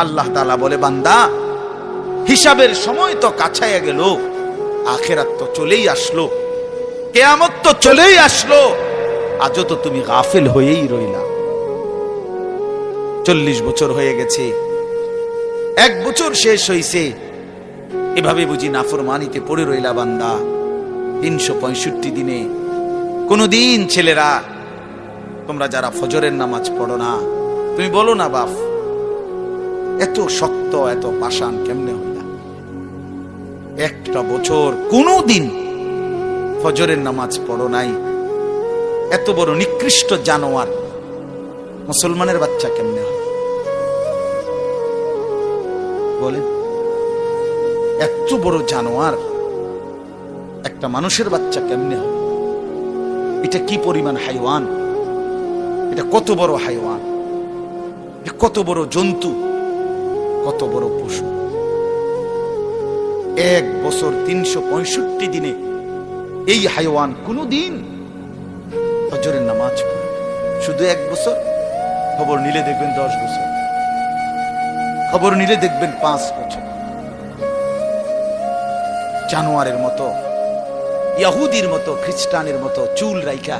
আল্লাহ তাআলা বলে, বান্দা, হিসাবের সময় তো কাছাইয়া গেল, আখিরাত তো চলেই আসলো, কিয়ামত তো চলেই আসলো, আজও তো তুমি গাফিল হয়েই রইলা। 40 বছর হয়ে গেছে, 1 বছর শেষ হইছে, এভাবে বুঝি নাফরমানিতে পড়ে রইলা বান্দা। 365 দিনে কোনদিন ছেলেরা, তোমরা যারা ফজরের নামাজ পড়ো না, তুমি বলো না বাপ, এত শক্ত এত পাষাণ কেমনে হইলা? 1টা বছর কোনদিন ফজরের নামাজ পড়ো নাই, এত বড় নিকৃষ্ট জানোয়ার মুসলমানের বাচ্চা কেমনে হয় বলেন? এত বড় জানোয়ার একটা মানুষের বাচ্চা কেমনে হয়? এটা কি পরিমাণ হাইওয়ান, এটা কত বড় হাইওয়ান, কত বড় জন্তু, কত বড় পশু। 1 বছর 365 দিনে এই হাইওয়ান কোনদিন ফজরের নামাজ পড়ে? শুধু 1 বছর, খবর নিলে দেখবেন 10 বছর, খবর নিলে দেখবেন 5 বছর। জানোয়ারের মতো, ইহুদির মতো, খ্রিস্টানের মতো চুল রাইখা